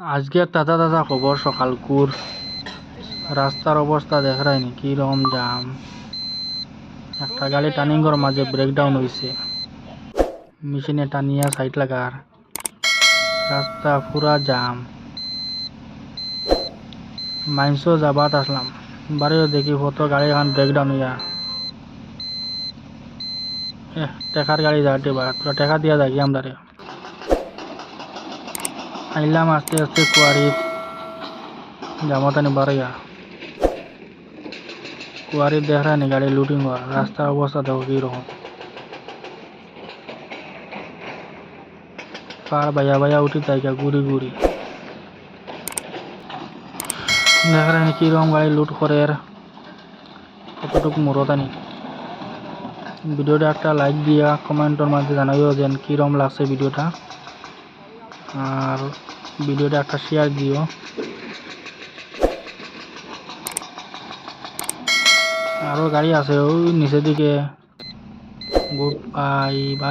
আজকের তাজা তাজা খবর সকালকুর রাস্তার অবস্থা দেখরাইনি কিরকম জাম। একটা গাড়ি টার্নিংয়ের মাঝে ব্রেকডাউন হয়েছে, মেশিনে টানিয়া সাইড লাগার রাস্তা পুরা জাম। মাইন্সও যাবাত আসলাম, বাড়িও দেখি কত গাড়ি এখন ব্রেকডাউন হইয়া টেকার গাড়ি যাটি বা তোরা টেকা দিয়া যাই আমরা আইলাম আস্তে আস্তে কুয়ারি জামাতানি বাড়িয়া কুয়ারি দেখরানি গাড়ি লুটিং হওয়ার রাস্তার অবস্থা দেখো কিরকম। কার বাইয়া বাইয়া উঠি তাইকা ঘুরি ঘুরি দেখরানি কিরকম গাড়ি লুট করে কতটুকু মুরতানি। ভিডিওটা একটা লাইক দিয়া কমেন্টের মধ্যে জানাইও যেন কিরকম লাগছে ভিডিওটা, আর ভিডিওটা একটা শেয়ার দিও। আরো গাড়ি আছে ওই নিচের দিকে। Good bye bye.